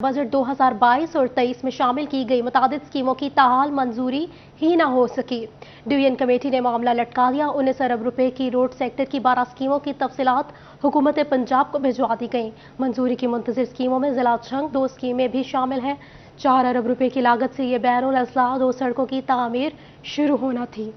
Budget 2022 और 23 में शामिल की गई मुतादिद स्कीमों की ताहाल मंजूरी ही न हो सकी। डिवीजन कमेटी ने मामला लटका दिया। 19 अरब रुपए की रोड सेक्टर की 12 स्कीमों की तफसीलात हुकूमत पंजाब को भिजवा दी गई। मंजूरी की मुंतज़िर स्कीमों में जिला झंग 2 स्कीमें भी शामिल हैं। 4 अरब रुपए की लागत से ये बैनुल अज़ला 2 सड़कों की तामीर शुरू होना थी।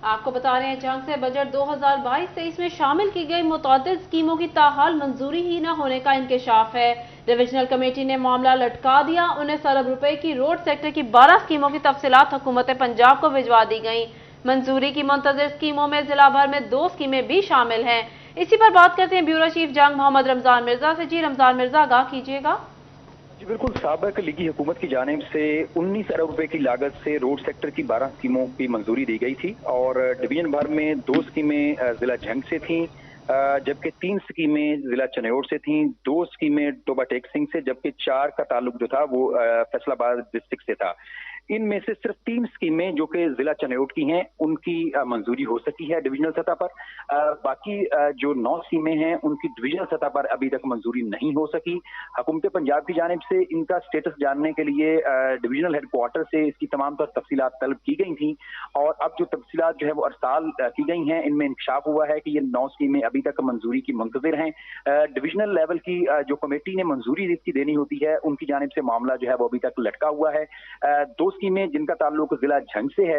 आपको बता रहे हैं, जंग से बजट 2022-23 में शामिल की गई मुतअद्दिद स्कीमों की ताहाल मंजूरी ही न होने का इंकशाफ है। डिविजनल कमेटी ने मामला लटका दिया। 19 अरब रुपए की रोड सेक्टर की 12 स्कीमों की तफसीलात हुकूमत पंजाब को भिजवा दी गई। मंजूरी की मुंतज़िर स्कीमों में जिला भर में 2 स्कीमें भी शामिल हैं। इसी पर बात करते हैं ब्यूरो चीफ जंग मोहम्मद रमजान मिर्जा से। जी रमजान मिर्जा, आगाह कीजिएगा। जी बिल्कुल, साबिक लीगी हुकूमत की जानिब से 19 अरब रुपए की लागत से रोड सेक्टर की 12 स्कीमों की मंजूरी दी गई थी और डिवीजन भर में 2 स्कीमें जिला झंग से थीं, जबकि 3 स्कीमें जिला चनौर से थीं, 2 स्कीमें टोबा टेक सिंह से, जबकि 4 का ताल्लुक जो था वो फैसलाबाद डिस्ट्रिक्ट से था। इनमें से सिर्फ 3 स्कीमें जो कि जिला चनौर की हैं उनकी मंजूरी हो सकी है डिविजनल सतह पर। बाकी जो 9 स्कीमें हैं उनकी डिविजनल सतह पर अभी तक मंजूरी नहीं हो सकी। हुकूमत पंजाब की जानिब से इनका स्टेटस जानने के लिए डिविजनल हेडक्वार्टर से इसकी तमाम तर तफसीलात तलब की गई थी और अब जो तफसीलात जो है वो अरसाल की गई हैं, इनमें इंकशाफ हुआ है कि ये 9 स्कीमें अभी तक मंजूरी की मुंतज़िर हैं। डिविजनल लेवल की जो कमेटी ने मंजूरी इसकी देनी होती है उनकी जानिब से मामला जो है वो अभी तक लटका हुआ है। 2 स्कीमें जिनका ताल्लुक जिला झंग से है,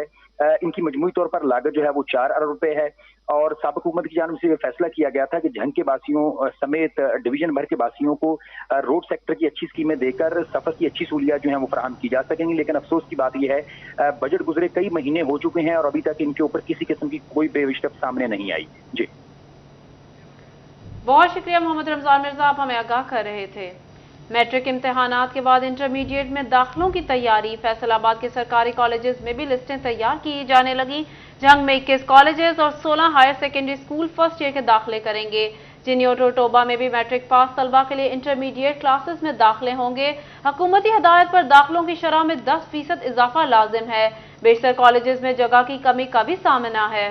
इनकी मजमूई तौर पर लागत जो है वो 4 अरब रुपए है और साबिक हुकूमत की जानिब से यह फैसला किया गया था कि झंग के बासियों समेत डिवीजन भर के बासियों को रोड सेक्टर की अच्छी स्कीमें देकर सफर की अच्छी सहूलियात जो है वो फराहम की जा सकेंगी। लेकिन अफसोस की बात यह है, बजट गुजरे कई महीने हो चुके हैं और अभी तक इनके ऊपर किसी किस्म की कोई पेशरफ्त सामने नहीं आई। जी बहुत शुक्रिया मोहम्मद रमजान मिर्जा, आप हमें आगाह कर रहे थे। मैट्रिक इम्तिहानात के बाद इंटरमीडिएट में दाखिलों की तैयारी। फैसलाबाद के सरकारी कॉलेजेस में भी लिस्टें तैयार की जाने लगी। झंग में 21 कॉलेजेस और 16 higher secondary school first year के दाखिले करेंगे। जिन्योटो टोबा में भी मैट्रिक पास तलबा के लिए इंटरमीडिएट क्लासेस में दाखिले होंगे। हुकूमती हदायत पर दाखिलों की शरह में 10% इजाफा लाजिम है। बेशतर कॉलेजेस में जगह की कमी का भी सामना है।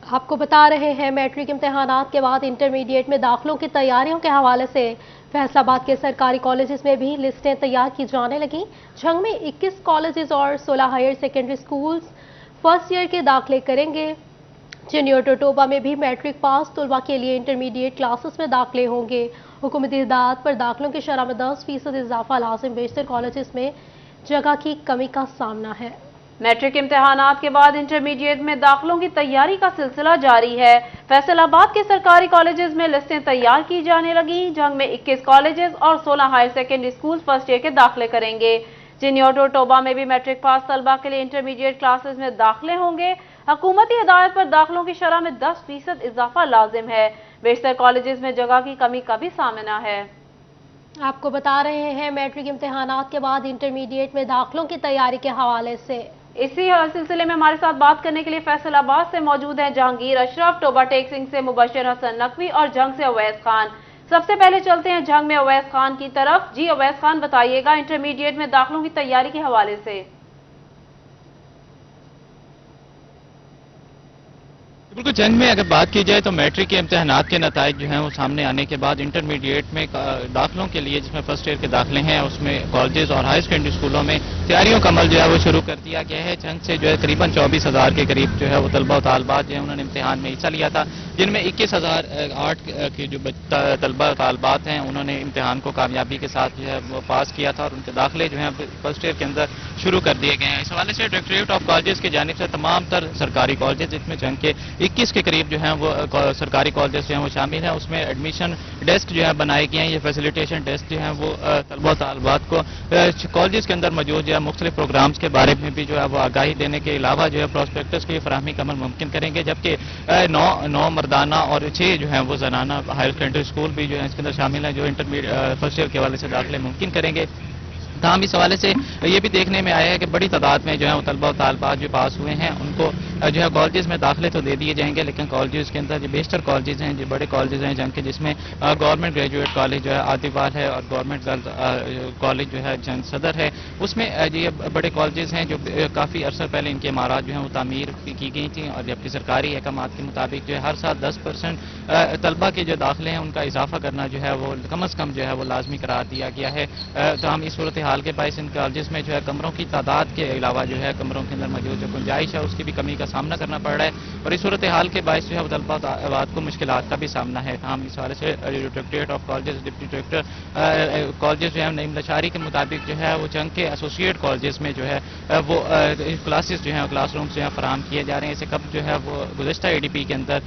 आपको बता रहे हैं, मैट्रिक इम्तिहानात के बाद इंटरमीडिएट में दाखिलों की तैयारियों के हवाले से फैसलाबाद के सरकारी कॉलेजेस में भी लिस्टें तैयार की जाने लगी। झंग में 21 कॉलेजेस और 16 higher secondary schools first year के दाखिले करेंगे। जिन्योटो टोबा में भी मैट्रिक पास तलबा के लिए इंटरमीडिएट क्लासेस में दाखिले होंगे। हुकूमती हिदायत पर दाखिलों की शरह में 10% इजाफा लाजिम। बेशतर कॉलेजेस में जगह की कमी का सामना है। मैट्रिक इम्तिहानात के बाद इंटरमीडिएट में दाखिलों की तैयारी का सिलसिला जारी है। फैसलाबाद के सरकारी कॉलेजेस में लिस्टें तैयार की जाने लगी। झंग में 21 कॉलेजेस और 16 higher secondary school first year के दाखिले करेंगे। जिन्योटो टोबा में भी मैट्रिक पास तलबा के लिए इंटरमीडिएट क्लासेस में दाखिले होंगे। हुकूमती हिदायत पर दाखिलों की शरह में 10% इजाफा लाजिम है। बेशतर कॉलेजेस में जगह की कमी का भी सामना है। आपको बता रहे हैं, मैट्रिक इम्तिहानात के बाद इंटरमीडिएट में दाखिलों की तैयारी के हवाले से इसी सिलसिले में हमारे साथ बात करने के लिए फैसलाबाद से मौजूद हैं जहांगीर अशरफ, टोबा टेक सिंह से मुबशर हसन नकवी और झंग से अवैस खान। सबसे पहले चलते हैं झंग में अवैस खान की तरफ। जी अवैस खान, बताइएगा इंटरमीडिएट में दाखिलों की तैयारी के हवाले से। बिल्कुल, जंग में अगर बात की जाए तो मैट्रिक के इम्तिहानात के नताइज जो हैं वो सामने आने के बाद इंटरमीडिएट में दाखिलों के लिए, जिसमें फर्स्ट ईयर के दाखिले हैं, उसमें कॉलेजेस और हाई सेकेंडरी स्कूलों में तैयारियों का अमल जो है वो शुरू कर दिया गया है। जंग से जो है करीबन 24,000 के करीब जो है वो तलबा तालबात जो है उन्होंने इम्तिहान में हिस्सा लिया था, जिनमें 21,008 के जो तलबा तालबात हैं उन्होंने इम्तिहान को कामयाबी के साथ जो है वो पास किया था और उनके दाखिले जो है फर्स्ट ईयर के अंदर शुरू कर दिए गए हैं। इस हवाले से डायरेक्टरेट ऑफ कॉलेजेस की जानिब से तमाम तर सरकारी कॉलेजेस, जिसमें जंग के 21 के करीब जो हैं वो सरकारी कॉलेजेस जो हैं वो शामिल हैं, उसमें एडमिशन डेस्क जो है बनाए गए हैं। ये फैसिलिटेशन डेस्क जो है वो तलबा तालबात को कॉलेजेस के अंदर मौजूद जो है मुख्तलिफ प्रोग्राम्स के बारे में भी जो है वो आगाही देने के अलावा जो है प्रोस्पेक्टस की फराहमी का अमल मुमकिन करेंगे। जबकि 9 मर्दाना और 6 जो है वो जनाना हायर सेकेंडरी स्कूल भी जो है इसके अंदर शामिल है, जो इंटरमीडिएट फर्स्ट ईयर के हवाले से दाखिले मुमकिन करेंगे। تاہم اس حوالے سے یہ بھی دیکھنے میں آیا ہے کہ بڑی تعداد میں جو ہے طلبہ و طالبات جو پاس ہوئے ہیں ان کو جو ہے کالجز میں داخلے تو دے دیے جائیں گے، لیکن کالجز کے اندر جو بیشتر کالجز ہیں، جو بڑے کالجز ہیں جنگ کے، جس میں گورنمنٹ گریجویٹ کالج جو ہے عاطفال ہے اور گورنمنٹ گرلز کالج جو ہے جنگ صدر ہے، اس میں یہ بڑے کالجز ہیں جو کافی عرصہ پہلے ان کی عمارات جو ہیں وہ تعمیر کی گئی تھیں، اور جبکہ سرکاری احکامات کے مطابق جو ہے ہر سال 10% طلبہ کے جو داخلے ہیں ان کا اضافہ کرنا جو ہے وہ کم از کم جو ہے وہ لازمی قرار دیا گیا ہے۔ تو ہم اس صورتحال کے باعث ان کالجز میں جو ہے کمروں کی تعداد کے علاوہ جو ہے کمروں کے اندر موجود جو گنجائش ہے اس کی بھی کمی کا سامنا کرنا پڑ رہا ہے، اور اس صورتحال کے باعث جو ہے طلبہ طالبات کو مشکلات کا بھی سامنا ہے۔ ہم اس حوالے سے directorate of colleges deputy director colleges جو ہے نعیم لشاری کے مطابق جو ہے وہ جنگ کے ایسوسیٹ کالجز میں جو ہے وہ کلاسز جو ہیں کلاس رومز جو ہیں فراہم کیے جا رہے ہیں۔ اسے قبل جو ہے وہ گزشتہ ADP کے اندر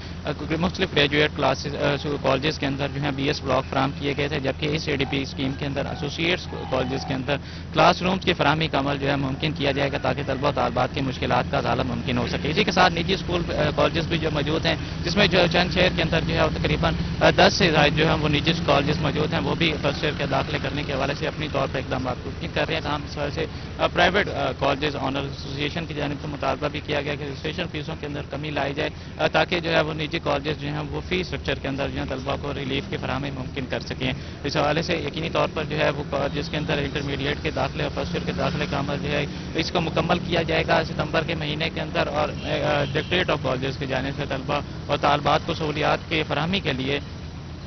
مختلف گریجویٹ کلاسز کالجز کے اندر جو ہے BS بلاک فراہم کیے گئے تھے، جبکہ اس ADP اسکیم کے اندر ایسوسیٹس کالجز کے اندر کلاس رومز کی فراہمی کا عمل جو ہے ممکن کیا جائے گا تاکہ طلبہ و طالبات کی مشکلات کا ازالہ ممکن ہو سکے۔ اسی کے ساتھ نجی اسکول کالجز بھی جو موجود ہیں، جس میں جو چند شہر کے اندر جو ہے تقریباً 10 سے زائد جو ہے وہ نجی کالجز موجود ہیں، وہ بھی فرسٹ ایئر کے داخلے کرنے کے حوالے سے اپنی طور پر اقدامات کر رہے ہیں۔ ہم اس حوالے سے پرائیویٹ کالجز آنر ایسوسیشن کی جانب سے مطالبہ بھی کیا گیا کہ رجسٹریشن فیسوں کے اندر کمی لائی جائے تاکہ جو ہے وہ نجی کالجز جو ہیں وہ فی اسٹرکچر کے اندر جو ہے طلبہ کو ریلیف کی فراہمی ممکن کر سکیں۔ اس حوالے سے یقینی طور پر جو ہے وہ کالجز کے اندر انٹرمیڈیٹ کے داخلے اور فرسٹ ایئر کے داخلے کا عمل جو ہے اس کو مکمل کیا جائے گا ستمبر کے مہینے کے اندر، اور ڈائریکٹریٹ آف کالجز کی جانب سے طلبہ اور طالبات کو سہولیات کی فراہمی کے لیے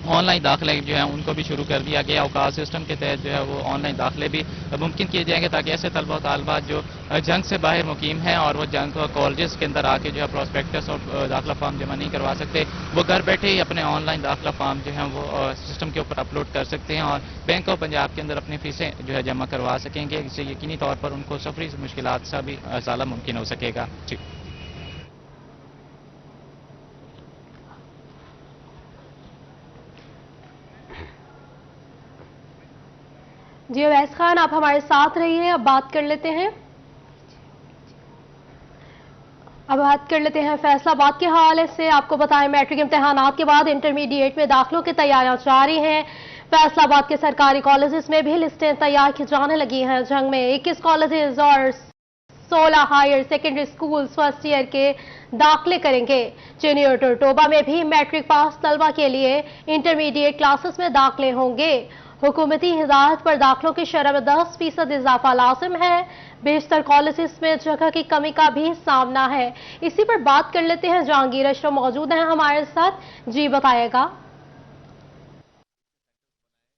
آن لائن داخلے جو ہیں ان کو بھی شروع کر دیا گیا۔ اوقات سسٹم کے تحت جو ہے وہ آن لائن داخلے بھی ممکن کیے جائیں گے تاکہ ایسے طلبہ و طالبات جو جنگ سے باہر مقیم ہیں اور وہ جنگ کالجز کے اندر آ کے جو ہے پراسپیکٹس اور داخلہ فارم جمع نہیں کروا سکتے، وہ گھر بیٹھے ہی اپنے آن لائن داخلہ فارم جو ہیں وہ سسٹم کے اوپر اپلوڈ کر سکتے ہیں اور بینک آف پنجاب کے اندر اپنی فیسیں جو ہے جمع کروا سکیں گے۔ اس سے یقینی طور پر ان کو سفری مشکلات سے بھی ازالہ ممکن ہو سکے گا۔ جی اویس خان، آپ ہمارے ساتھ رہیے، اب بات کر لیتے ہیں فیصلہ آباد کے حوالے سے۔ آپ کو بتائیں میٹرک امتحانات کے بعد انٹرمیڈیٹ میں داخلوں کی تیاریاں جاری ہیں۔ فیصلہ آباد کے سرکاری کالجز میں بھی لسٹیں تیار کی جانے لگی ہیں۔ جنگ میں 21 کالجز اور 16 higher secondary schools first year کے داخلے کریں گے۔ چینی اور ٹرٹوبا میں بھی میٹرک پاس طلبہ کے لیے انٹرمیڈیٹ کلاسز میں داخلے ہوں گے۔ حکومتی ہدایت پر داخلوں کی شرح میں 10% اضافہ لازم ہے۔ بیشتر کالجز میں جگہ کی کمی کا بھی سامنا ہے۔ اسی پر بات کر لیتے ہیں، جہانگیر اشرف موجود ہیں ہمارے ساتھ، جی بتائے گا۔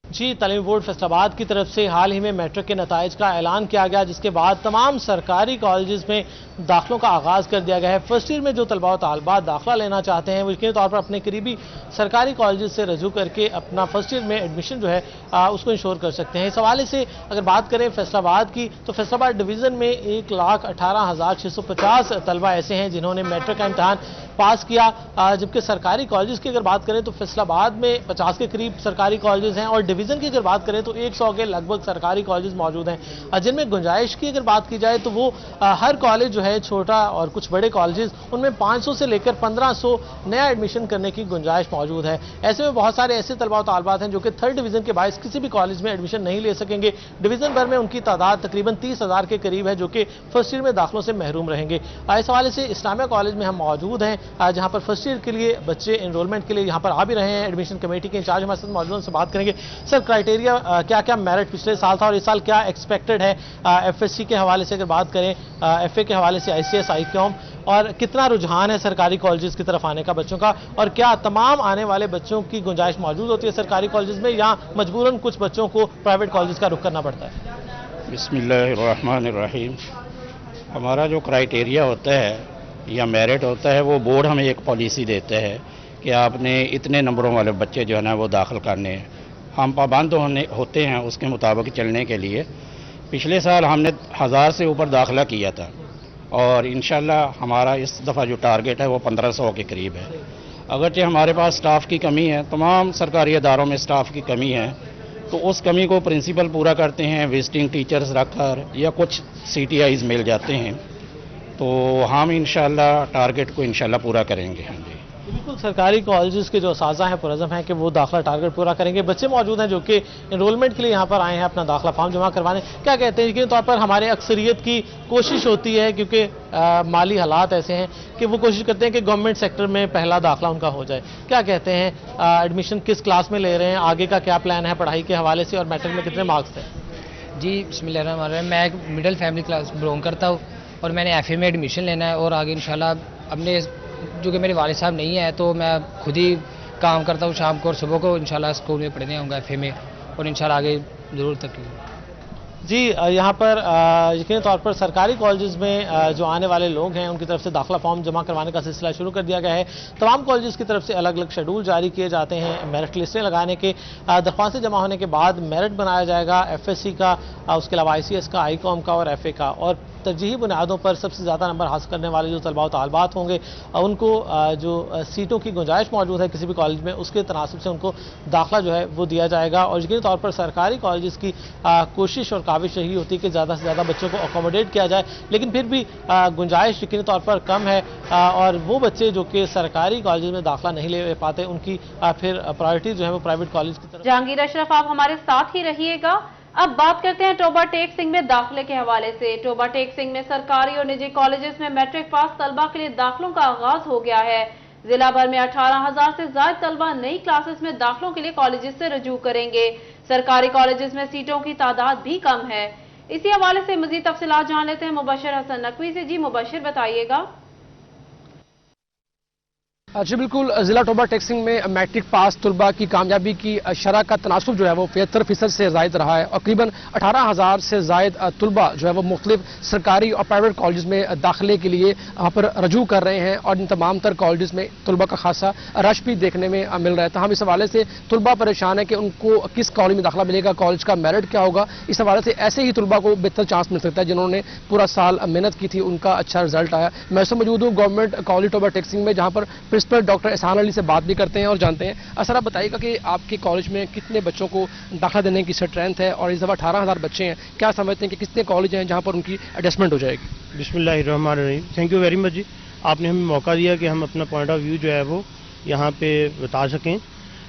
جی، تعلیمی بورڈ فیصل آباد کی طرف سے حال ہی میں میٹرک کے نتائج کا اعلان کیا گیا، جس کے بعد تمام سرکاری کالجز میں داخلوں کا آغاز کر دیا گیا ہے۔ فرسٹ ایئر میں جو طلبہ و طالبات داخلہ لینا چاہتے ہیں وہ یقینی طور پر اپنے قریبی سرکاری کالجز سے رجوع کر کے اپنا فرسٹ ایئر میں ایڈمیشن جو ہے اس کو انشور کر سکتے ہیں۔ اس حوالے سے اگر بات کریں فیصل آباد کی تو فیصل آباد ڈویژن میں 1,18,650 طلبہ ایسے ہیں جنہوں نے میٹرک کا امتحان پاس کیا، جبکہ سرکاری کالجز کی اگر بات کریں تو فیصل آباد میں 50 کے قریب سرکاری کالجز ہیں، اور ڈویژن کی اگر بات کریں تو 100 کے لگ بھگ سرکاری کالجز موجود ہیں، جن میں گنجائش کی اگر بات کی جائے تو وہ ہر کالج جو ہے چھوٹا اور کچھ بڑے کالجز ان میں 500 سے لے کر 1500 نیا ایڈمیشن کرنے کی گنجائش موجود ہے۔ ایسے میں بہت سارے ایسے طلبہ و طالبات ہیں جو کہ 3rd ڈویژن کے باعث کسی بھی کالج میں ایڈمیشن نہیں لے سکیں گے۔ ڈویژن بھر میں ان کی تعداد تقریباً 30,000 کے قریب ہے جو کہ فرسٹ ایئر میں داخلوں سے محروم رہیں گے۔ اس حوالے سے اسلامیہ کالج میں ہم موجود ہیں جہاں پر فرسٹ ایئر کے لیے بچے انرولمنٹ کے لیے یہاں پر آ بھی رہے ہیں۔ ایڈمیشن کمیٹی کے انچارج ہمارے ساتھ موجود ہیں، ان سے بات کریں گے۔ سر، کرائیٹیریا کیا کیا میرٹ پچھلے سال تھا اور اس سال کیا ایکسپیکٹڈ ہے؟ FSC کے حوالے سے اگر بات کریں، FA کے حوالے سے ICS ICOM، اور کتنا رجحان ہے سرکاری کالجز کی طرف آنے کا بچوں کا، اور کیا تمام آنے والے بچوں کی گنجائش موجود ہوتی ہے سرکاری کالجز میں یا مجبوراً کچھ بچوں کو پرائیویٹ کالجز کا رخ کرنا پڑتا ہے؟ بسم اللہ الرحمن الرحیم۔ ہمارا جو کرائیٹیریا ہوتا ہے یا میرٹ ہوتا ہے وہ بورڈ ہمیں ایک پالیسی دیتا ہے کہ آپ نے اتنے نمبروں والے بچے جو ہے نا وہ داخل کرنے ہیں، ہم پابند ہوتے ہیں اس کے مطابق چلنے کے لیے۔ پچھلے سال ہم نے 1000 سے اوپر داخلہ کیا تھا اور انشاءاللہ ہمارا اس دفعہ جو ٹارگٹ ہے وہ 1500 کے قریب ہے۔ اگرچہ ہمارے پاس سٹاف کی کمی ہے، تمام سرکاری اداروں میں سٹاف کی کمی ہے، تو اس کمی کو پرنسپل پورا کرتے ہیں، وزٹنگ ٹیچرز رکھ کر یا کچھ CTIs مل جاتے ہیں، تو ہم انشاءاللہ ٹارگٹ کو انشاءاللہ پورا کریں گے۔ ہاں جی۔ بالکल सरकारी कॉलेजेस के जो असाजा हैं पुरज़म हैं कि वो दाखिला टारगेट पूरा करेंगे। बच्चे मौजूद हैं जो कि इनरोलमेंट के लिए यहाँ पर आए हैं अपना दाखिला फॉर्म जमा करवाने। क्या कहते हैं? यकीनी तौर पर हमारे अक्सरियत की कोशिश होती है, क्योंकि माली हालात ऐसे हैं कि वो कोशिश करते हैं कि गवर्नमेंट सेक्टर में पहला दाखिला उनका हो जाए। क्या कहते हैं, एडमिशन किस क्लास में ले रहे हैं, आगे का क्या प्लान है पढ़ाई के हवाले से, और मैट्रिक में कितने मार्क्स थे? जी बिस्मिल्लाहिर्रहमानिर्रहीम, मैं एक मिडिल फैमिली क्लास बिलोंग करता हूँ और मैंने एफए में एडमिशन लेना है और आगे इंशाल्लाह अपने, जो कि मेरे वालिद साहब नहीं है तो मैं खुद ही काम करता हूँ शाम को और सुबह को इंशाल्लाह स्कूल में पढ़ने आऊँगा एफए में, और इंशाल्लाह आगे ज़रूर तक। जी, यहाँ पर यकीनी तौर पर सरकारी कॉलेजेस में जो आने वाले लोग हैं उनकी तरफ से दाखिला फॉर्म जमा करवाने का सिलसिला शुरू कर दिया गया है। तमाम कॉलेजेस की तरफ से अलग अलग शेड्यूल जारी किए जाते हैं। मेरिट लिस्टें लगाने के दरख्वास्तें जमा होने के बाद मेरिट बनाया जाएगा एफएससी का, उसके अलावा आईसीएस का, आईकॉम का और एफए का, और तरजीही बुनियादों पर सबसे ज़्यादा नंबर हासिल करने वाले जो तलबा व तालिबात होंगे उनको जो सीटों की गुंजाइश मौजूद है किसी भी कॉलेज में, उसके तनासब से उनको दाखिला जो है वो दिया जाएगा। और यकीनी तौर पर सरकारी कॉलेजेस की कोशिश और काविश यही होती है कि ज़्यादा से ज़्यादा बच्चों को अकोमोडेट किया जाए, लेकिन फिर भी गुंजाइश यकीनी तौर पर कम है, और वो बच्चे जो कि सरकारी कॉलेज में दाखिला नहीं ले पाते उनकी फिर प्रायोरिटी जो है वो प्राइवेट कॉलेज की तरफ। जहांगीर अशरफ, आप हमारे साथ ही रहिएगा। अब बात करते हैं टोबा टेक सिंह में दाखिले के हवाले से। टोबा टेक सिंह में सरकारी और निजी कॉलेजेस में मैट्रिक पास तलबा के लिए दाखिलों का आगाज हो गया है। जिला भर में 18,000 से ज्यादा तलबा नई क्लासेस में दाखिलों के लिए कॉलेजेस से रजू करेंगे। सरकारी कॉलेजेस में सीटों की तादाद भी कम है। इसी हवाले से मजीद तफसीलात जान लेते हैं मुबशर हसन नकवी से। जी मुबशर, बताइएगा। जी बिल्कुल, जिला टोबा टेक्सिंग में मैट्रिक पास तलबा की कामयाबी की शरह का तनासुब जो है वो 75% से जायद रहा है, और करीबन 18,000 से जायद तलबा जो है वो मुख्तलिफ सरकारी और प्राइवेट कॉलेज में दाखिले के लिए वहाँ पर रजू कर रहे हैं, और इन तमाम तर कॉलेज में तलबा का खासा रश भी देखने में मिल रहा है। तो हम इस हवाले से तलबा परेशान है कि उनको किस कॉलेज में दाखिला मिलेगा, कॉलेज का मेरिट क्या होगा। इस हवाले से ऐसे ही तलबा को बेहतर चांस मिल सकता है जिन्होंने पूरा साल मेहनत की थी, उनका अच्छा रिजल्ट आया। मैं तो मौजूद हूँ गवर्नमेंट कॉलेज टोबा टेक्सिंग में, जहाँ पर प्रिंसिपल डॉक्टर एहसान अली से बात भी करते हैं और जानते हैं। सर आप बताइएगा कि आपके कॉलेज में कितने बच्चों को दाखिला देने की स्ट्रेंथ है, और इस दफा 18,000 बच्चे हैं, क्या समझते हैं कि कितने कॉलेज हैं जहां पर उनकी एडजस्टमेंट हो जाएगी? बिस्मिल्लाहिर्रहमानिर्रहीम, थैंक यू वेरी मच जी, आपने हमें मौका दिया कि हम अपना पॉइंट ऑफ व्यू जो है वो यहाँ पे बता सकें।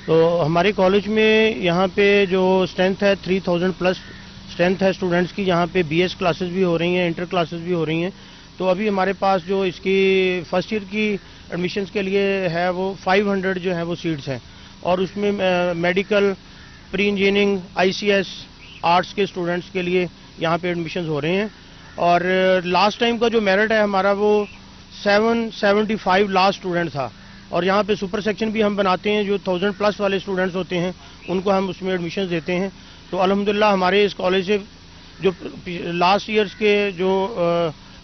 तो हमारे कॉलेज में यहाँ पे जो स्ट्रेंथ है 3000 प्लस स्ट्रेंथ है स्टूडेंट्स की। यहाँ पे बीएस क्लासेस भी हो रही हैं, इंटर क्लासेस भी हो रही हैं। तो अभी हमारे पास जो इसकी फर्स्ट ईयर की एडमिशन्स के लिए है वो 500 जो है वो सीट्स हैं, और उसमें medical, pre engineering, ICS, arts के स्टूडेंट्स के लिए यहाँ पे एडमिशन्स हो रहे हैं। और लास्ट टाइम का जो मेरिट है हमारा वो 775 लास्ट स्टूडेंट था, और यहाँ पे सुपर सेक्शन भी हम बनाते हैं, जो 1000 प्लस वाले स्टूडेंट्स होते हैं उनको हम उसमें एडमिशन देते हैं। तो अल्हम्दुलिल्लाह हमारे इस कॉलेज से जो लास्ट ईयर्स के जो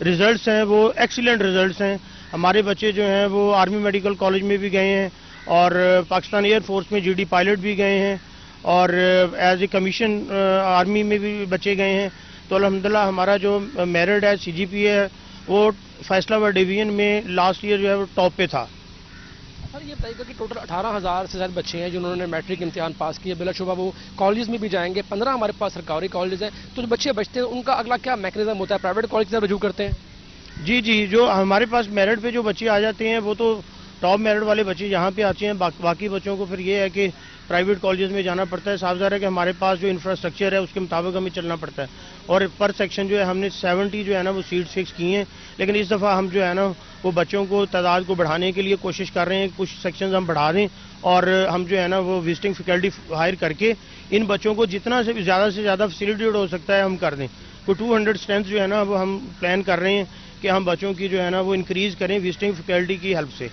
रिजल्ट्स हैं वो एक्सीलेंट रिजल्ट्स हैं। हमारे बच्चे जो हैं वो आर्मी मेडिकल कॉलेज में भी गए हैं, और पाकिस्तान एयर फोर्स में जीडी पायलट भी गए हैं, और एज ए कमीशन आर्मी में भी बच्चे गए हैं। तो अल्हम्दुलिल्लाह हमारा जो मेरिट है सीजीपीए है वो फैसलाबाद डिवीजन में लास्ट ईयर जो है वो टॉप पे था। सर ये बताइएगा कि टोटल 18,000 से ज़्यादा बच्चे हैं जिन्होंने मैट्रिक इम्तिहान पास किए, बिलाशुबा वो कॉलेज में भी जाएंगे। 15 हमारे पास सरकारी कॉलेज हैं, तो जो बच्चे बचते हैं उनका अगला क्या मैकेनिज्म होता है, प्राइवेट कॉलेज से रजू करते हैं? जी, जो हमारे पास मेरिट पे जो बच्चे आ जाते हैं वो तो टॉप मेरिट वाले बच्चे यहाँ पे आते हैं। बाकी बच्चों को फिर ये है कि प्राइवेट कॉलेजेस में जाना पड़ता है। साफ ज़ाहिर है कि हमारे पास जो इंफ्रास्ट्रक्चर है उसके मुताबिक हमें चलना पड़ता है, और पर सेक्शन जो है हमने 70 जो है ना वो सीट फिक्स की हैं। लेकिन इस दफ़ा हम जो है ना वो बच्चों को तादाद को बढ़ाने के लिए कोशिश कर रहे हैं, कुछ सेक्शंस हम बढ़ा दें, और हम जो है ना वो विजिटिंग फैकल्टी हायर करके इन बच्चों को जितना से ज़्यादा फैसिलिटेट हो सकता है हम कर दें। कोई 200 स्ट्रेंथ जो है ना वो हम प्लान कर रहे हैं कि हम बच्चों की जो है ना वो इंक्रीज़ करें विजिटिंग फैकल्टी की हेल्प से।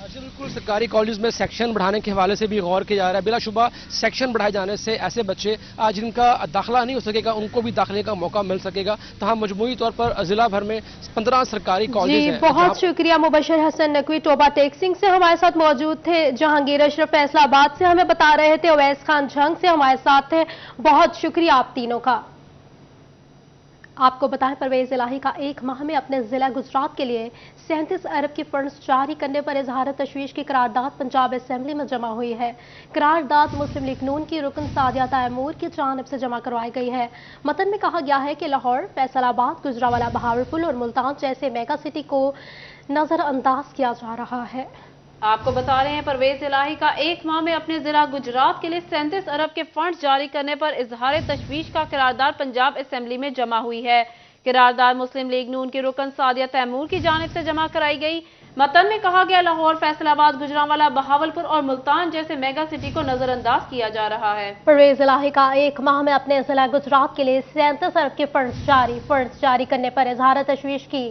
जी बिल्कुल, सरकारी कॉलेज में सेक्शन बढ़ाने के हवाले से भी गौर किया जा रहा है। बिलाशुबा सेक्शन बढ़ाए जाने से ऐसे बच्चे जिनका दाखिला नहीं हो सकेगा उनको भी दाखिले का मौका मिल सकेगा। तो हम मजमूई तौर पर जिला भर में 15 सरकारी कॉलेज हैं। बहुत शुक्रिया मुबशर हसन नकवी टोबा टेक्सिंग से हमारे साथ मौजूद थे। जहांगीर अशरफ फैसलाबाद से हमें बता रहे थे, अवैस खान झंग से हमारे साथ थे। बहुत शुक्रिया आप तीनों का। आपको बताएं, परवेज इलाही का एक माह में अपने जिला गुजरात के लिए 37 अरब के फंड्स जारी करने पर इजहार तशवीश की करारदाद पंजाब असेंबली में जमा हुई है। करारदाद मुस्लिम लीग नून की रुकन सादिया तैमूर की जानिब से जमा करवाई गई है। मतन में कहा गया है कि लाहौर, फैसलाबाद, गुजरावाला, बहावलपुर और मुल्तान जैसे मेगा सिटी को नजरअंदाज किया जा रहा है। आपको बता रहे हैं परवेज इलाही का एक माह में अपने जिला गुजरात के लिए 37 अरब के फंड जारी करने पर इजहार तशवीश का करारदाद पंजाब असेंबली में जमा हुई है। करारदाद मुस्लिम लीग नून के रुकन सादिया तैमूर की जानिब से जमा कराई गई। मतन में कहा गया लाहौर, फैसलाबाद, गुजरांवाला, बहावलपुर और मुल्तान जैसे मेगा सिटी को नजरअंदाज किया जा रहा है। परवेज इलाही का एक माह में अपने जिला गुजरात के लिए 37 अरब के फंड्स जारी करने पर इजहार तशवीश की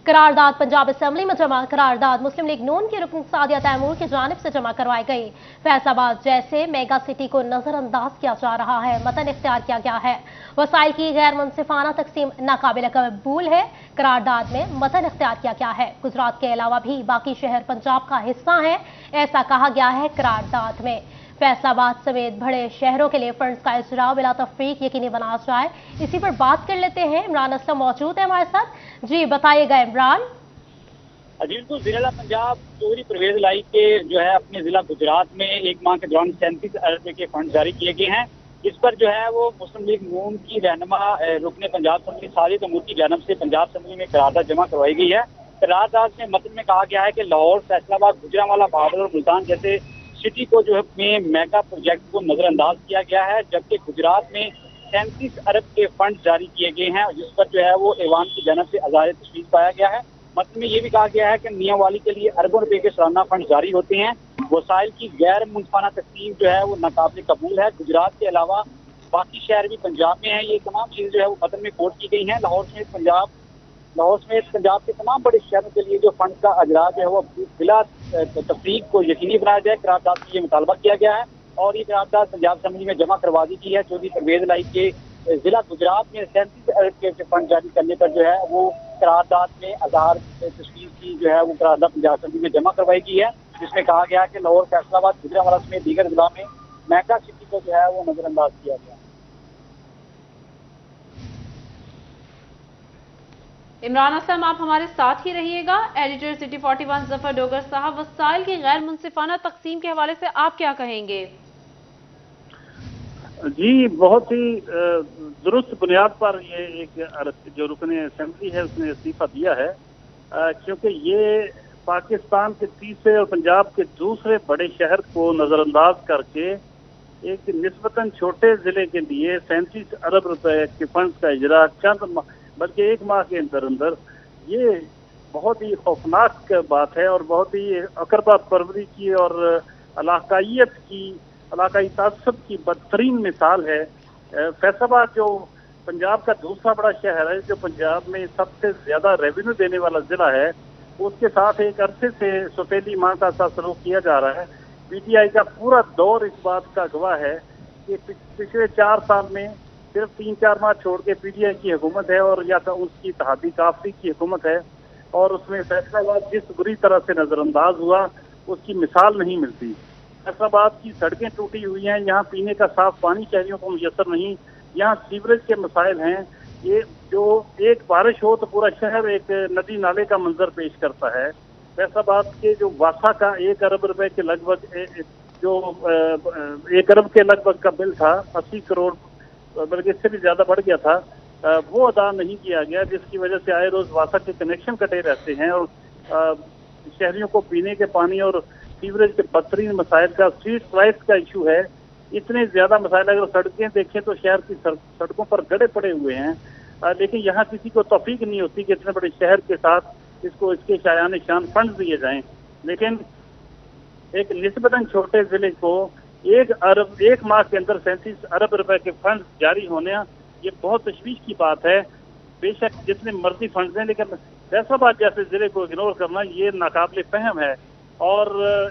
करारदाद पंजाब असेंबली में जमा। करारदाद मुस्लिम लीग नून की रुकन सादिया तैमूर की जानिब से जमा करवाई गई। फैसलाबाद जैसे मेगा सिटी को नजरअंदाज किया जा रहा है। मतन इख्तियार किया गया है। वसाइल की गैर मुनसिफाना तकसीम नाकाबिल कबूल है। करारदाद में मतन इख्तियार किया गया है। गुजरात के अलावा भी बाकी शहर पंजाब का हिस्सा हैं, ऐसा कहा गया है करारदाद में। फैसलाबाद समेत बड़े शहरों के लिए फंड्स का इजरा बिला तफरीक यकीनी बनाया जाए। इसी पर बात कर लेते हैं। इमरान असलम मौजूद है हमारे साथ। जी बताइएगा इमरान। बिल्कुल, जिला पंजाब चौधरी परवेज इलाही के जो है अपने जिला गुजरात में एक माह के दौरान 37 अरब के फंड जारी किए गए हैं। इस पर जो है वो मुस्लिम लीग नून की रहनुमा रुकने पंजाब असेंबली सादिया तैमूर की जानब से पंजाब असेंबली में करारदाद जमा करवाई गई है। करारदाद में मतन में कहा गया है कि लाहौर, फैसलाबाद, गुजरांवाला, बहावलपुर और मुल्तान जैसे सिटी को जो है मेगा प्रोजेक्ट को नजरअंदाज किया गया है, जबकि गुजरात में 37 अरब के फंड जारी किए गए हैं, जिस पर जो है वो ऐवान की जानब से इजहार तशवीश पाया गया है। मतन में ये भी कहा गया है कि मियां वाली के लिए अरबों रुपए के सालाना फंड जारी होते हैं। वसाइल की गैर मुनसिफाना तकसीम जो है वो नाकाबिल कबूल है। गुजरात के अलावा बाकी शहर भी पंजाब में हैं। ये तमाम चीजें जो है वो मतन में कोट की गई हैं। लाहौर समेत पंजाब के तमाम बड़े शहरों के लिए जो फंड का अजरा जो है वो बिला तफरीक को यकीनी बनाया जाए, करारदाद में ये मुतालबा किया गया है और ये करारदाद पंजाब असेंबली में जमा करवा दी गई है। चौधरी परवेज इलाही के जिला गुजरात में 37 अरब के फंड जारी करने पर जो है वो करारदाद में इजहार तशवीश की जो है वो करारदाद पंजाब असेंबली में जमा करवाई गई है, जिसमें कहा गया है कि लाहौर, फैसलाबाद, गुजरांवाला समेत दीगर जिला में मेगा सिटी को जो है वो नजरअंदाज किया गया। इमरान असलम, आप हमारे साथ ही रहिएगा। एडिटर सिटी 41 जफर डोगर साहब, वसाइल की गैर मुनसिफाना तकसीम के हवाले से आप क्या कहेंगे? जी, बहुत ही दुरुस्त बुनियाद पर ये एक जो रुकने असेंबली है उसने इस्तीफा दिया है, क्योंकि ये पाकिस्तान के तीसरे और पंजाब के दूसरे बड़े शहर को नजरअंदाज करके एक निस्बतन छोटे जिले के लिए 37 अरब रुपए के फंड का इजरा बल्कि एक माह के अंदर ये बहुत ही खौफनाक बात है और बहुत ही अकरबा परवरी की और इलाकाई तासब की बदतरीन मिसाल है। फैसलाबाद जो पंजाब का दूसरा बड़ा शहर है, जो पंजाब में सबसे ज्यादा रेवेन्यू देने वाला जिला है, उसके साथ एक अरसे से सफेदी माह का सा सलूक किया जा रहा है। पीटीआई का पूरा दौर इस बात का गवाह है कि पिछले 4 साल में सिर्फ 3-4 माह छोड़ के पीटीआई की हुकूमत है और या तो उसकी इत्तेहादी काफी की हुकूमत है और उसमें फैसलाबाद जिस बुरी तरह से नजरअंदाज हुआ उसकी मिसाल नहीं मिलती। फैसलाबाद की सड़कें टूटी हुई हैं, यहाँ पीने का साफ पानी शहरियों को मुयसर नहीं, यहाँ सीवरेज के मसाइल हैं। ये जो एक बारिश हो तो पूरा शहर एक नदी नाले का मंजर पेश करता है। फैसलाबाद के जो वासा का 1 अरब रुपए के लगभग 1 अरब के लगभग का बिल था, 80 करोड़ बल्कि इससे भी ज्यादा बढ़ गया था, वो अदा नहीं किया गया, जिसकी वजह से आए रोज वासा के कनेक्शन कटे रहते हैं और शहरियों को पीने के पानी और सीवरेज के बदतरीन मसाइल का, स्ट्रीट लाइट्स का इशू है। इतने ज्यादा मसाइल, अगर सड़कें देखें तो शहर की सड़कों पर गड्ढे पड़े हुए हैं, लेकिन यहाँ किसी को तौफीक नहीं होती कि इतने बड़े शहर के साथ इसके शायान शान फंड दिए जाएं। लेकिन एक निस्बतन छोटे जिले को एक माह के अंदर 37 अरब रुपए के फंड जारी होने, ये बहुत तशवीश की बात है। बेशक जितने मर्जी फंड हैं, लेकिन फैसलाबाद जैसे जिले को इग्नोर करना ये नाकाबिल फहम है। और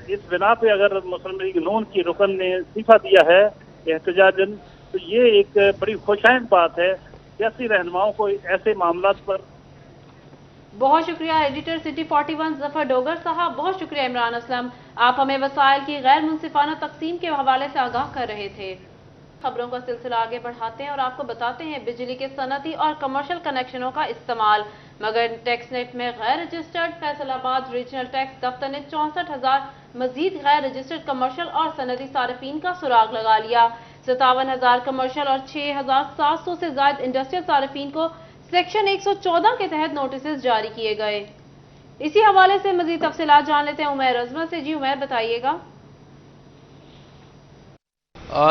इस बिना पे अगर मुस्लिम लीग नून की रुकन ने इस्तीफा दिया है एहतजाजन, तो ये एक बड़ी खुशाइंद बात है सियासी रहनुमाओं को ऐसे मामलों पर। बहुत शुक्रिया एडिटर सिटी 41 जफर डोगर साहब, बहुत शुक्रिया इमरान असलम, आप हमें वसाइल की गैर मुनसिफाना तकसीम के हवाले से आगाह कर रहे थे। खबरों का सिलसिला आगे बढ़ाते हैं और आपको बताते हैं बिजली के सनती और कमर्शियल कनेक्शनों का इस्तेमाल मगर टैक्स नेट में गैर रजिस्टर्ड। फैसलाबाद रीजनल टैक्स दफ्तर ने 64,000 मजीद गैर रजिस्टर्ड कमर्शियल और सनती सार्फिन का सुराग लगा लिया। 57,000 कमर्शियल और 6,700 से ज्यादा इंडस्ट्रियल सार्फिन को सेक्शन 114 के तहत नोटिस जारी किए गए। इसी हवाले से मजीद तफसीलात जान लेते हैं उमैर अजमत से। जी उमैर, बताइएगा।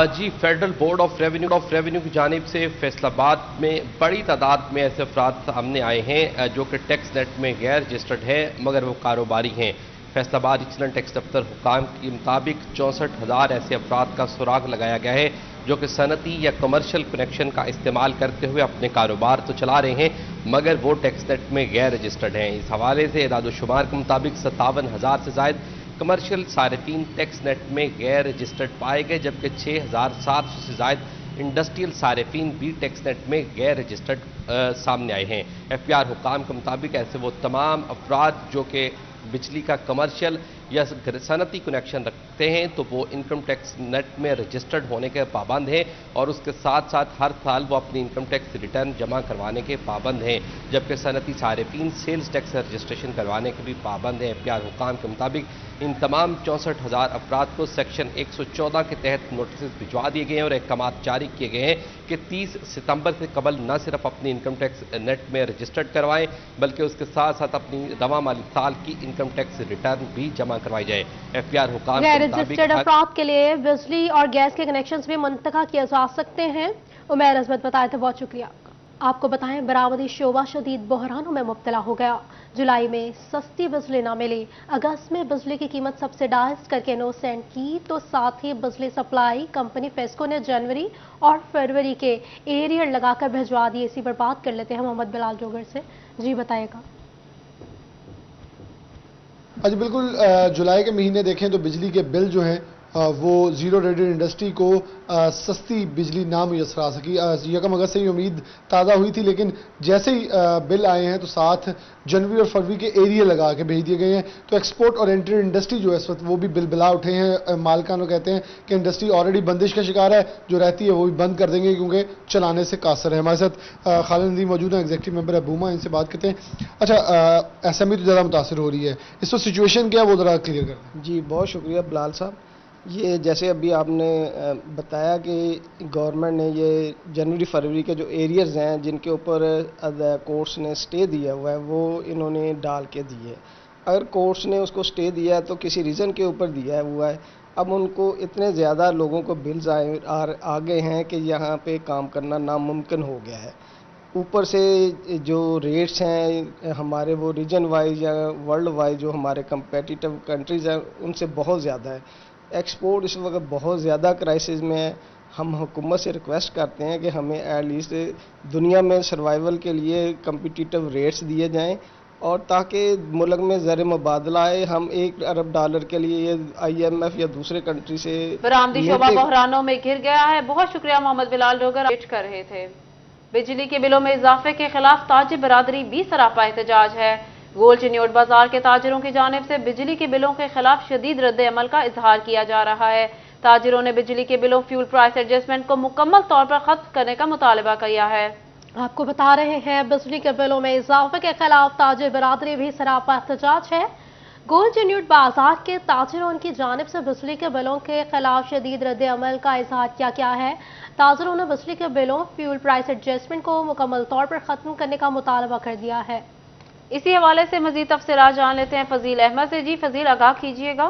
जी, फेडरल बोर्ड ऑफ रेवेन्यू की जानिब से फैसलाबाद में बड़ी तादाद में ऐसे अफराद सामने आए हैं जो कि टैक्स नेट में गैर रजिस्टर्ड हैं मगर वो कारोबारी हैं। फैसलाबाद रीजनल टैक्स दफ्तर हुकाम के मुताबिक 64,000 ऐसे अफराद का सुराग लगाया गया है जो कि सनती या कमर्शियल कनेक्शन का इस्तेमाल करते हुए अपने कारोबार तो चला रहे हैं मगर वो टैक्स नेट में गैर रजिस्टर्ड हैं। इस हवाले से इदाद-ओ-शुमार के मुताबिक 57,000 से ज़ायद कमर्शियल सारिफीन टैक्स नेट में गैर रजिस्टर्ड पाए गए जबकि 6,700 से ज़ायद इंडस्ट्रियल सारिफीन भी टैक्स नेट में गैर रजिस्टर्ड सामने आए हैं। FPR हुकाम के मुताबिक ऐसे वो तमाम अफराद जो कि बिजली का कमर्शियल या सनती कनेक्शन रखते हैं तो वो इनकम टैक्स नेट में रजिस्टर्ड होने के पाबंद हैं और उसके साथ साथ हर साल वो अपनी इनकम टैक्स रिटर्न जमा करवाने के पाबंद हैं जबकि सनती सारिफीन सेल्स टैक्स रजिस्ट्रेशन करवाने के भी पाबंद हैं। FPR हुकाम के मुताबिक इन तमाम 64,000 अफराद को सेक्शन 114 के तहत नोटिस भिजवा दिए गए हैं और अहकामात जारी किए गए हैं कि 30 सितंबर से कबल न सिर्फ अपनी इनकम टैक्स नेट में रजिस्टर्ड करवाएं बल्कि उसके साथ साथ अपनी रवा माली साल की इनकम टैक्स रिटर्न भी जमा करवाई जाए। FPR हुकाम गैर रजिस्टर्ड अफराद के लिए बिजली और गैस के कनेक्शंस भी मुंतखब किए जा सकते हैं। उमैर अजमत बताए थे, बहुत शुक्रिया। आपको बताएं, बरामदी शोबा शदीद बहरानों में मुब्तला हो गया। जुलाई में सस्ती बिजली न मिली, अगस्त में बिजली की कीमत सब्सिडाइज करके 9 सेंट की, तो साथ ही बिजली सप्लाई कंपनी फेस्को ने जनवरी और फरवरी के एरियर लगाकर भिजवा दिए। इसी पर बात कर लेते हैं मोहम्मद बिलाल जोगर से। जी बताएगा। अच्छा, बिल्कुल जुलाई के महीने देखें तो बिजली के बिल जो हैं वो जीरो रेटेड इंडस्ट्री को सस्ती बिजली ना मुयसर आ सकी। 1 अगस्त से ये उम्मीद ताज़ा हुई थी लेकिन जैसे ही बिल आए हैं तो साथ जनवरी और फरवरी के एरिया लगा के भेज दिए गए हैं। तो एक्सपोर्ट ओरिएंटेड इंडस्ट्री जो है इस वक्त वो भी बिलबिला उठे हैं। मालिकान कहते हैं कि इंडस्ट्री ऑलरेडी बंदिश का शिकार है, जो रहती है वो भी बंद कर देंगे क्योंकि चलाने से कासर है। हमारे साथ खालिद नदीम मौजूद हैं, एग्जीक्यूटिव मेंबर है बूमा, इनसे बात करते हैं। अच्छा, SME तो ज़्यादा मुतासर हो रही है, इस वक्त सिचुएशन क्या है वो ज़रा क्लियर कर दें। जी बहुत शुक्रिया बिलाल साहब। ये जैसे अभी आपने बताया कि गवर्नमेंट ने ये जनवरी फरवरी के जो एरियर्स हैं जिनके ऊपर कोर्ट्स ने स्टे दिया हुआ है वो इन्होंने डाल के दिए। अगर कोर्ट्स ने उसको स्टे दिया है तो किसी रीज़न के ऊपर दिया हुआ है। अब उनको इतने ज़्यादा लोगों को बिल्स आ गए हैं कि यहाँ पे काम करना नामुमकिन हो गया है। ऊपर से जो रेट्स हैं हमारे वो रीजन वाइज या वर्ल्ड वाइज जो हमारे कंपेटिटिव कंट्रीज़ हैं उनसे बहुत ज़्यादा है। एक्सपोर्ट इस वक्त बहुत ज़्यादा क्राइसिस में है। हम हुकूमत से रिक्वेस्ट करते हैं कि हमें एटलीस्ट दुनिया में सर्वाइवल के लिए कम्पिटिटिव रेट्स दिए जाएं और ताकि मुल्क में ज़र मुबादला है। हम $1 अरब के लिए IMF या दूसरे कंट्री से बरामदी शोबा बहरानों में घिर गया है। बहुत शुक्रिया मोहम्मद बिलाल जोगर, वेट कर रहे थे। बिजली के बिलों में इजाफे के खिलाफ ताजिर बरादरी भी सरापा एहतजाज है। गोल चिन्योट बाजार के ताजिरों की जानिब से बिजली के बिलों के खिलाफ शदीद रद्द अमल का इजहार किया जा रहा है। ताजिरों ने बिजली के बिलों फ्यूल प्राइस एडजस्टमेंट को मुकम्मल तौर पर खत्म करने का मुतालबा किया है। आपको बता रहे हैं, बिजली के बिलों में इजाफे के खिलाफ ताजिर बरादरी भी सरापा एहतजाज है। गोल चिन्योट बाजार के ताजिरों की जानिब से बिजली के बिलों के खिलाफ शदीद रद्द अमल का इजहार किया गया है। ताजिरों ने बिजली के बिलों फ्यूल प्राइस एडजस्टमेंट को मुकम्मल तौर पर खत्म करने का मुतालबा कर दिया है। इसी हवाले से मजीद तफसीलात जान लेते हैं फजील अहमद से। जी फजील, आगाह कीजिएगा।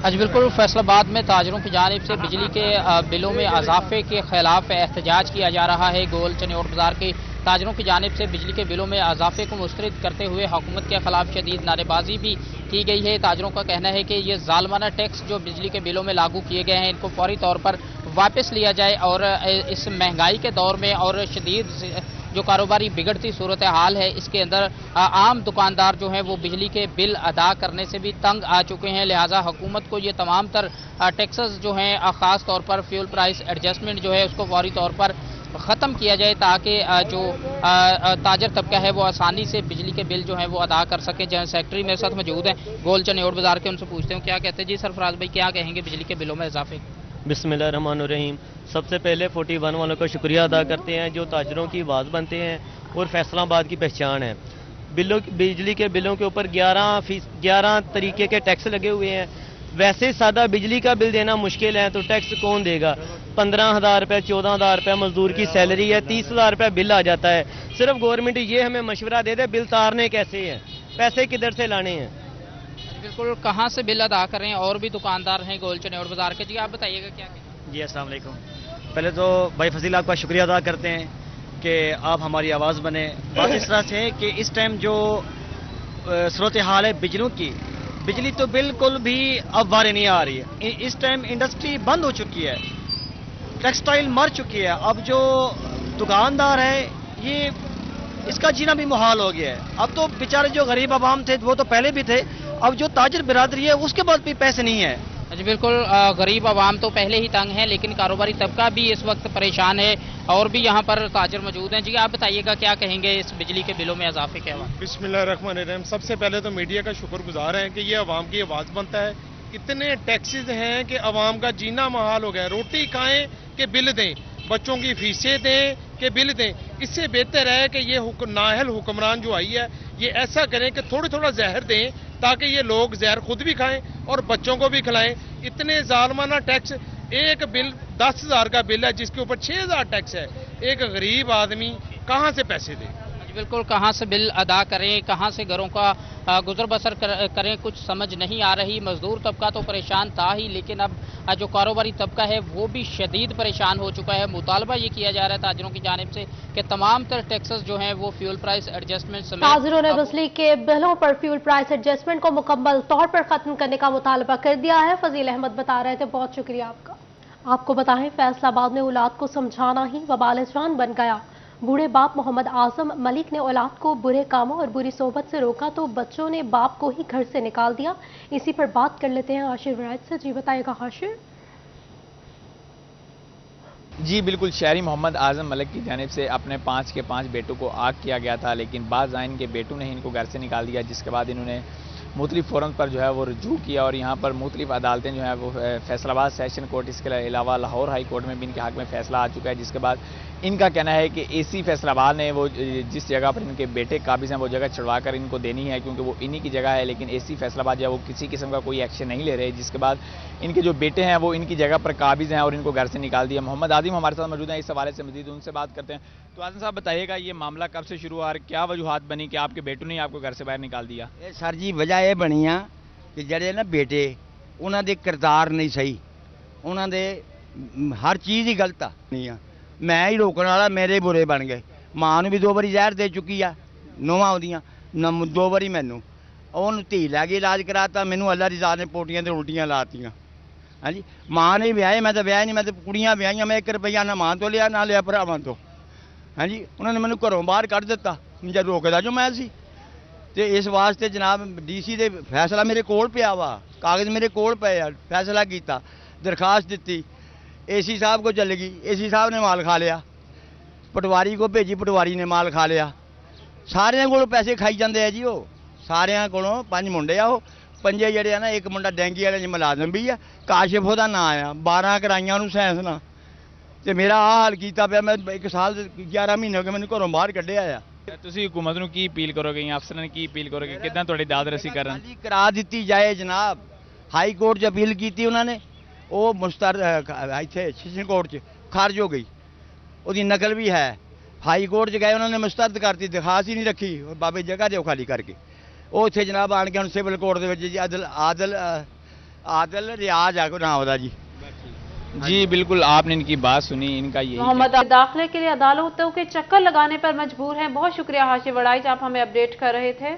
आज बिल्कुल फैसलाबाद में ताजिरों की जानिब से बिजली के बिलों में इजाफे के खिलाफ एहतजाज किया जा रहा है। गोल चिन्योट बाजार के ताजिरों की जानिब से बिजली के बिलों में इजाफे को मुस्तरद करते हुए हुकूमत के खिलाफ शदीद नारेबाजी भी की गई है। ताजिरों का कहना है कि ये जालमाना टैक्स जो बिजली के बिलों में लागू किए गए हैं इनको फौरी तौर पर वापस लिया जाए और इस महंगाई के दौर में और शदीद जो कारोबारी बिगड़ती सूरत हाल है इसके अंदर आम दुकानदार जो हैं वो बिजली के बिल अदा करने से भी तंग आ चुके हैं। लिहाजा हुकूमत को ये तमाम तर टैक्सेस जो हैं ख़ास तौर पर फ्यूल प्राइस एडजस्टमेंट जो है उसको फौरी तौर पर ख़त्म किया जाए ताकि जो ताजर तबका है वो आसानी से बिजली के बिल जो हैं वो अदा कर सकें। जनरल सेक्रेटरी मेरे साथ मौजूद हैं गोल चिन्योट बाजार के, उनसे पूछते हैं क्या कहते हैं। जी सरफराज भाई, क्या कहेंगे बिजली के बिलों में इजाफे? बिस्मिल्लाहिर्रहमानिर्रहीम। सबसे पहले 41 वालों का शुक्रिया अदा करते हैं जो ताजरों की आवाज़ बनते हैं और फैसलाबाद की पहचान है। बिजली के बिलों के ऊपर 11 तरीके के टैक्स लगे हुए हैं। वैसे सादा बिजली का बिल देना मुश्किल है तो टैक्स कौन देगा। 15,000 रुपये 14,000 रुपये मजदूर की सैलरी है, 30,000 रुपये बिल आ जाता है। सिर्फ गवर्नमेंट ये हमें मशवरा दे दे बिल तारने कैसे हैं, पैसे किधर से लाने हैं। बिल्कुल, कहाँ से बिल अदा कर रहे हैं? और भी दुकानदार हैं गोल चनेड़ बाजार के। जी आप बताइएगा क्या कहें? जी अस्सलाम वालेकुम। पहले तो भाई फजील आपका शुक्रिया अदा करते हैं कि आप हमारी आवाज़ बने। बात इस तरह से है कि इस टाइम जो सूरत हाल है बिजली तो बिल्कुल भी अब वारे नहीं आ रही है। इस टाइम इंडस्ट्री बंद हो चुकी है, टेक्सटाइल मर चुकी है। अब जो दुकानदार है ये इसका जीना भी मुहाल हो गया है। अब तो बेचारे जो गरीब आवाम थे वो तो पहले भी थे, अब जो ताजर बिरादरी है उसके पास भी पैसे नहीं है। जी बिल्कुल, गरीब आवाम तो पहले ही तंग है, लेकिन कारोबारी तबका भी इस वक्त परेशान है। और भी यहाँ पर ताजर मौजूद हैं। जी आप बताइएगा क्या कहेंगे इस बिजली के बिलों में इजाफे के हवाले? बिस्मिल्लाहिर्रहमानिर्रहीम। सबसे पहले तो मीडिया का शुक्रगुजार है कि ये आवाम की आवाज़ बनता है। इतने टैक्सेस हैं कि आवाम का जीना मुहाल हो गया। रोटी खाएं कि बिल दें, बच्चों की फीसें दें कि बिल दें। इससे बेहतर है कि ये नाअहल हुक्मरान जो आई है ये ऐसा करें कि थोड़ा जहर दें ताकि ये लोग जहर खुद भी खाएं और बच्चों को भी खिलाएं। इतने जालमाना टैक्स, एक बिल 10,000 का बिल है जिसके ऊपर 6,000 टैक्स है। एक गरीब आदमी कहाँ से पैसे दे? बिल्कुल, कहाँ से बिल अदा करें, कहाँ से घरों का गुजर बसर करें, कुछ समझ नहीं आ रही। मजदूर तबका तो परेशान था ही, लेकिन अब जो कारोबारी तबका है वो भी शदीद परेशान हो चुका है। मुतालबा ये किया जा रहा है ताजरों की जानिब से कि तमाम तर टैक्सेस जो हैं वो फ्यूल प्राइस एडजस्टमेंट समेत ताजरों ने बिजली के बिलों पर फ्यूल प्राइस एडजस्टमेंट को मुकम्मल तौर पर खत्म करने का मुतालबा कर दिया है। फजील अहमद बता रहे थे, बहुत शुक्रिया आपका। आपको बताएं, फैसलाबाद में औलाद को समझाना ही वबाल जान बन गया। बूढ़े बाप मोहम्मद आजम मलिक ने औलाद को बुरे कामों और बुरी सोबत से रोका तो बच्चों ने बाप को ही घर से निकाल दिया। इसी पर बात कर लेते हैं हाशिर वरायत से। जी बताइएगा हाशिर। जी बिल्कुल, शहरी मोहम्मद आजम मलिक की जानिब से अपने 5 के 5 बेटों को आग किया गया था, लेकिन बाज़ आइन के बेटों ने इनको घर से निकाल दिया, जिसके बाद इन्होंने मुख्तलिफ फोरम पर जो है वो रजू किया और यहाँ पर मुख्तलिफ अदालतें जो है वो फैसलाबाद सेशन कोर्ट, इसके अलावा लाहौर हाई कोर्ट में भी इनके हक में फैसला आ चुका है। जिसके बाद इनका कहना है कि एसी फैसलाबाद ने वो जिस जगह पर इनके बेटे काबिज हैं वो जगह छुड़वा कर इनको देनी है, क्योंकि वो इन्हीं की जगह है। लेकिन एसी फैसलाबाद जो है वो किसी किस्म का कोई एक्शन नहीं ले रहे, जिसके बाद इनके जो बेटे हैं वो इनकी जगह पर काबिज हैं और इनको घर से निकाल दिया। मोहम्मद आदिम हमारे साथ मौजूद हैं, इस हवाले से मजीद उनसे बात करते हैं। तो आदिम साहब बताइएगा, ये मामला कब से शुरू हुआ और क्या वजूहात बनी कि आपके बेटों ने आपको घर से बाहर निकाल दिया? सर जी वजह ये बनी आ कि ਜਿਹੜੇ ਨਾ ਬੇਟੇ ਉਹਨਾਂ ਦੇ ਕਿਰਦਾਰ ਨਹੀਂ ਸਹੀ, ਉਹਨਾਂ ਦੇ ਹਰ ਚੀਜ਼ ਹੀ ਗਲਤ ਆ ਨਹੀਂ ਆ। ਮੈਂ ਹੀ ਰੋਕਣ ਵਾਲਾ, ਮੇਰੇ ਬੁਰੇ ਬਣ ਗਏ। ਮਾਂ ਨੂੰ ਵੀ 2 ਵਾਰੀ ਜ਼ਹਿਰ ਦੇ ਚੁੱਕੀ ਆ, ਨੋਵਾਂ ਉਹਦੀਆਂ 2 ਵਾਰੀ ਮੈਨੂੰ। ਉਹਨੂੰ ਧੀ ਲੈ ਗਈ, ਇਲਾਜ ਕਰਾਤਾ, ਮੈਨੂੰ ਅੱਲਾ ਦੀ ਜ਼ਾਤ ਨੇ ਪੋਟੀਆਂ ਤੇ ਉਲਟੀਆਂ ਲਾਤੀਆਂ। ਹਾਂਜੀ, ਮਾਂ ਨੇ ਵਿਆਹੇ, ਮੈਂ ਤਾਂ ਵਿਆਹ ਨਹੀਂ, ਮੈਂ ਤਾਂ ਕੁੜੀਆਂ ਵਿਆਹੀਆਂ। ਮੈਂ 1 ਰੁਪਈਆ ਨਾ ਮਾਂ ਤੋਂ ਲਿਆ ਨਾ ਲਿਆ ਭਰਾਵਾਂ ਤੋਂ। ਹਾਂਜੀ, ਉਹਨਾਂ ਨੇ ਮੈਨੂੰ ਘਰੋਂ ਬਾਹਰ ਕੱਢ ਦਿੱਤਾ ਜਦ ਰੋਕਦਾ ਜੋ ਮੈਂ ਸੀ। ਤੇ ਇਸ ਵਾਸਤੇ ਜਨਾਬ ਡੀਸੀ ਦੇ ਫੈਸਲਾ ਮੇਰੇ ਕੋਲ ਪਿਆ ਵਾ, ਕਾਗਜ਼ ਮੇਰੇ ਕੋਲ ਪਏ ਆ। ਫੈਸਲਾ ਕੀਤਾ, ਦਰਖਾਸਤ ਦਿੱਤੀ, ਏਸੀ ਸਾਹਿਬ ਕੋ ਚੱਲ ਗਈ, ਏਸੀ ਸਾਹਿਬ ਨੇ ਮਾਲ ਖਾ ਲਿਆ। ਪਟਵਾਰੀ ਕੋ ਭੇਜੀ, ਪਟਵਾਰੀ ਨੇ ਮਾਲ ਖਾ ਲਿਆ। ਸਾਰਿਆਂ ਕੋਲੋਂ ਪੈਸੇ ਖਾਈ ਜਾਂਦੇ ਆ ਜੀ। ਉਹ ਸਾਰਿਆਂ ਕੋਲੋਂ 5 ਮੁੰਡੇ ਆ, ਉਹ 5 ਜਿਹੜੇ ਆ ਨਾ, ਇੱਕ ਮੁੰਡਾ ਡੈਂਗੀ ਵਾਲੇ 'ਚ ਮੁਲਾਜ਼ਮ ਵੀ ਆ, ਕਾਸ਼ਿਫ ਉਹਦਾ ਨਾਂ ਆ। 12 ਕਰਾਈਆਂ ਉਹਨੂੰ ਸਾਇੰਸ ਨਾਲ, ਤੇ ਮੇਰਾ ਆਹ ਹਾਲ ਕੀਤਾ ਪਿਆ। ਮੈਂ 1 ਸਾਲ 11 ਮਹੀਨੇ ਹੋ ਗਏ ਮੈਨੂੰ ਘਰੋਂ ਬਾਹਰ ਕੱਢਿਆ ਆ। ਤੁਸੀਂ ਹੁਕੂਮਤ ਨੂੰ ਕੀ ਅਪੀਲ ਕਰੋਗੇ ਜਾਂ ਅਫਸਰਾਂ ਨੂੰ ਕੀ ਅਪੀਲ ਕਰੋਗੇ, ਕਿੱਦਾਂ ਤੁਹਾਡੀ ਦਾਦਰਸੀ ਕਰਨ? ਕਰਾ ਦਿੱਤੀ ਜਾਏ ਜਨਾਬ। ਹਾਈ ਕੋਰਟ 'ਚ ਅਪੀਲ ਕੀਤੀ ਉਹਨਾਂ ਨੇ, ਉਹ ਇੱਥੇ ਸੈਸ਼ਨ ਕੋਰਟ 'ਚ ਖਾਰਜ ਹੋ ਗਈ। ਉਹਦੀ ਨਕਲ ਵੀ ਹੈ। ਹਾਈ ਕੋਰਟ 'ਚ ਗਏ, ਉਹਨਾਂ ਨੇ ਮੁਸਤਰਦ ਕਰਤੀ, ਦਰਖਾਸਤ ਹੀ ਨਹੀਂ ਰੱਖੀ। ਬਾਬੇ ਜਗ੍ਹਾ ਦਿਓ ਖਾਲੀ ਕਰਕੇ। ਉਹ ਇੱਥੇ ਜਨਾਬ ਆਣ ਕੇ ਹੁਣ ਸਿਵਲ ਕੋਰਟ ਦੇ ਵਿੱਚ ਜੀ आदिल रियाज है नाम होता जी। जी बिल्कुल, आपने इनकी बात सुनी। इनका यही मोहम्मद दाखिले के लिए अदालतों के चक्कर लगाने पर मजबूर हैं। बहुत शुक्रिया हाशिर वड़ाइच, आप हमें अपडेट कर रहे थे।